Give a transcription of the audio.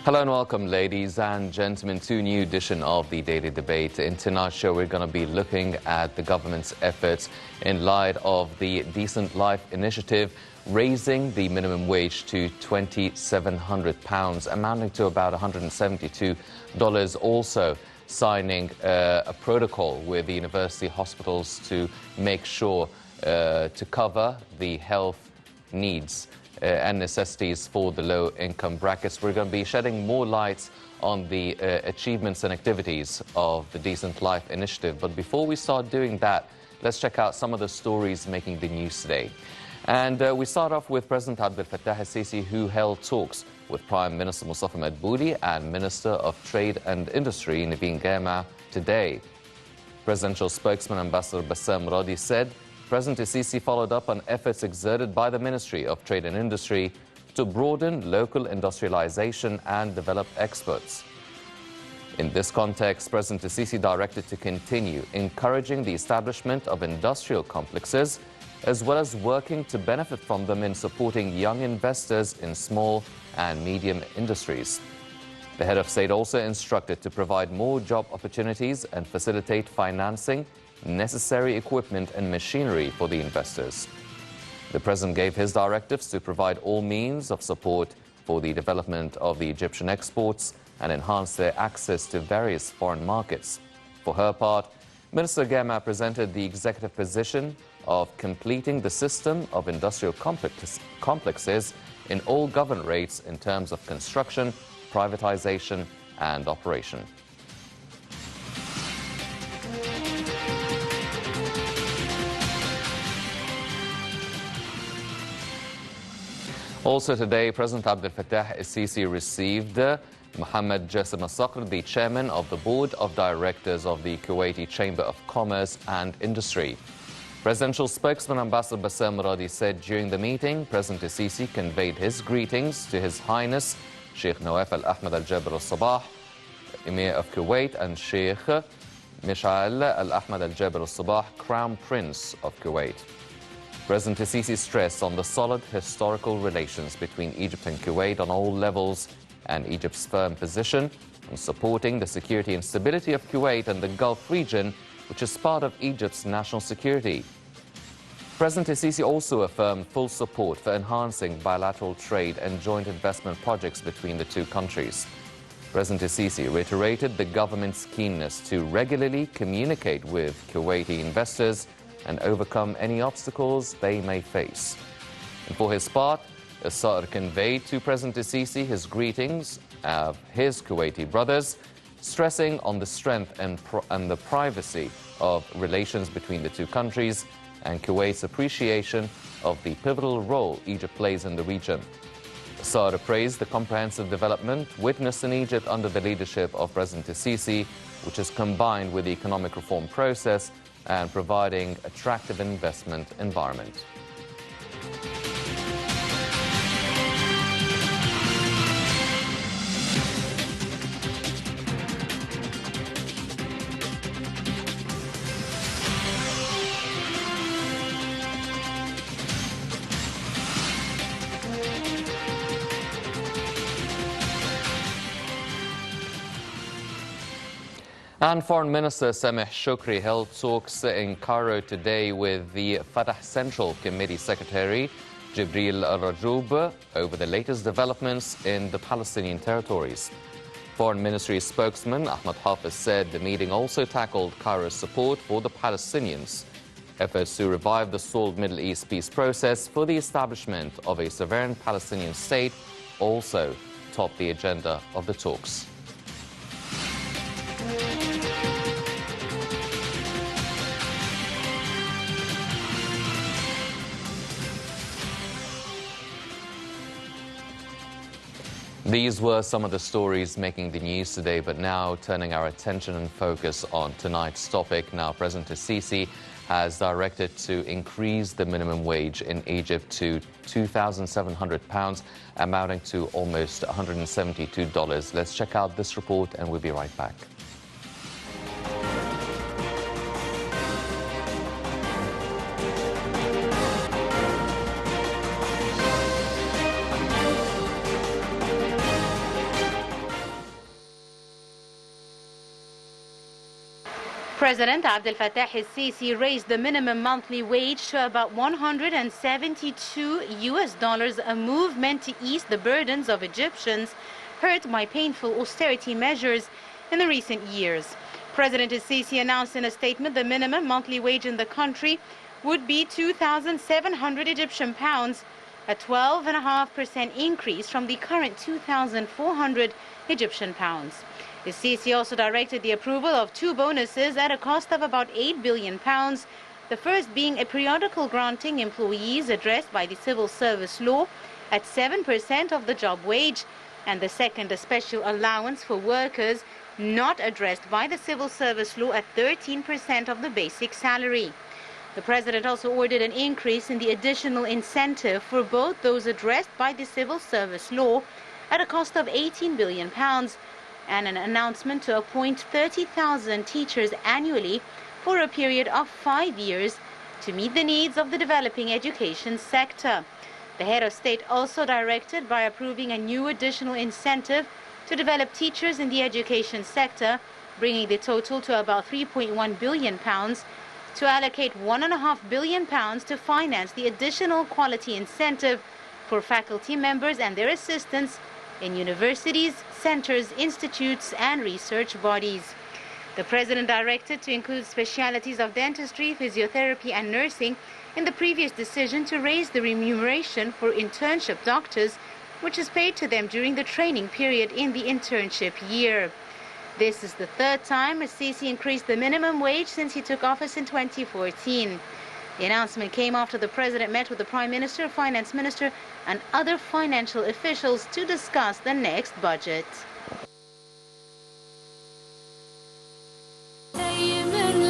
Hello and welcome, ladies and gentlemen, to a new edition of the Daily Debate. In tonight's show, we're going to be looking at the government's efforts in light of the Decent Life Initiative, raising the minimum wage to £2,700, amounting to about $172. Also signing a protocol with the university hospitals to make sure to cover the health needs and necessities for the low-income brackets. We're going to be shedding more light on the achievements and activities of the Decent Life Initiative. But before we start doing that, let's check out some of the stories making the news today. And we start off with President Abdel Fattah el-Sisi, who held talks with Prime Minister Mustafa Madbouli and Minister of Trade and Industry Naveen Gaima today. Presidential spokesman Ambassador Bassam Radi said President el-Sisi followed up on efforts exerted by the Ministry of Trade and Industry to broaden local industrialization and develop exports. In this context, President el-Sisi directed to continue encouraging the establishment of industrial complexes, as well as working to benefit from them in supporting young investors in small and medium industries. The head of state also instructed to provide more job opportunities and facilitate financing, necessary equipment and machinery for the investors. The president gave his directives to provide all means of support for the development of the Egyptian exports and enhance their access to various foreign markets. For her part, Minister Gaima presented the executive position of completing the system of industrial complexes in all government rates in terms of construction, privatization and operation. Also today, President Abdel Fattah el-Sisi received Mohammed Jassim al-Sakhr, the chairman of the Board of Directors of the Kuwaiti Chamber of Commerce and Industry. Presidential spokesman Ambassador Bassam Radi said during the meeting, President el-Sisi conveyed his greetings to His Highness Sheikh Nawaf al-Ahmad al-Jabr al-Sabah, Emir of Kuwait, and Sheikh Mishal al-Ahmad al-Jabr al-Sabah, Crown Prince of Kuwait. President el-Sisi stressed on the solid historical relations between Egypt and Kuwait on all levels and Egypt's firm position on supporting the security and stability of Kuwait and the Gulf region, which is part of Egypt's national security. President el-Sisi also affirmed full support for enhancing bilateral trade and joint investment projects between the two countries. President el-Sisi reiterated the government's keenness to regularly communicate with Kuwaiti investors and overcome any obstacles they may face. And for his part, al-Sakhr conveyed to President el-Sisi his greetings of his Kuwaiti brothers, stressing on the strength and the privacy of relations between the two countries and Kuwait's appreciation of the pivotal role Egypt plays in the region. al-Sakhr praised the comprehensive development witnessed in Egypt under the leadership of President el-Sisi, which is combined with the economic reform process and providing attractive investment environment. And Foreign Minister Sameh Shoukry held talks in Cairo today with the Fatah Central Committee Secretary Jibril al-Rajoub over the latest developments in the Palestinian territories. Foreign Ministry spokesman Ahmad Hafiz said the meeting also tackled Cairo's support for the Palestinians. Efforts to revive the stalled Middle East peace process for the establishment of a sovereign Palestinian state also topped the agenda of the talks. These were some of the stories making the news today, but now turning our attention and focus on tonight's topic. Now, President el-Sisi has directed to increase the minimum wage in Egypt to £2,700, amounting to almost $172. Let's check out this report and we'll be right back. President Abdel Fattah el-Sisi raised the minimum monthly wage to about $172, a move meant to ease the burdens of Egyptians hurt by painful austerity measures in the recent years. President el-Sisi announced in a statement the minimum monthly wage in the country would be 2,700 Egyptian pounds, a 12.5% increase from the current 2,400 Egyptian pounds. The Sisi also directed the approval of 2 bonuses at a cost of about £8 billion, the first being a periodical granting employees addressed by the civil service law at 7% of the job wage, and the second a special allowance for workers not addressed by the civil service law at 13% of the basic salary. The president also ordered an increase in the additional incentive for both those addressed by the civil service law at a cost of £18 billion, and an announcement to appoint 30,000 teachers annually for a period of 5 years to meet the needs of the developing education sector. The head of state also directed by approving a new additional incentive to develop teachers in the education sector, bringing the total to about £3.1 billion, to allocate £1.5 billion to finance the additional quality incentive for faculty members and their assistants in universities, centers, institutes, and research bodies. The president directed to include specialties of dentistry, physiotherapy, and nursing in the previous decision to raise the remuneration for internship doctors, which is paid to them during the training period in the internship year. This is the third time el-Sisi increased the minimum wage since he took office in 2014. The announcement came after the president met with the Prime Minister, Finance Minister, and other financial officials to discuss the next budget.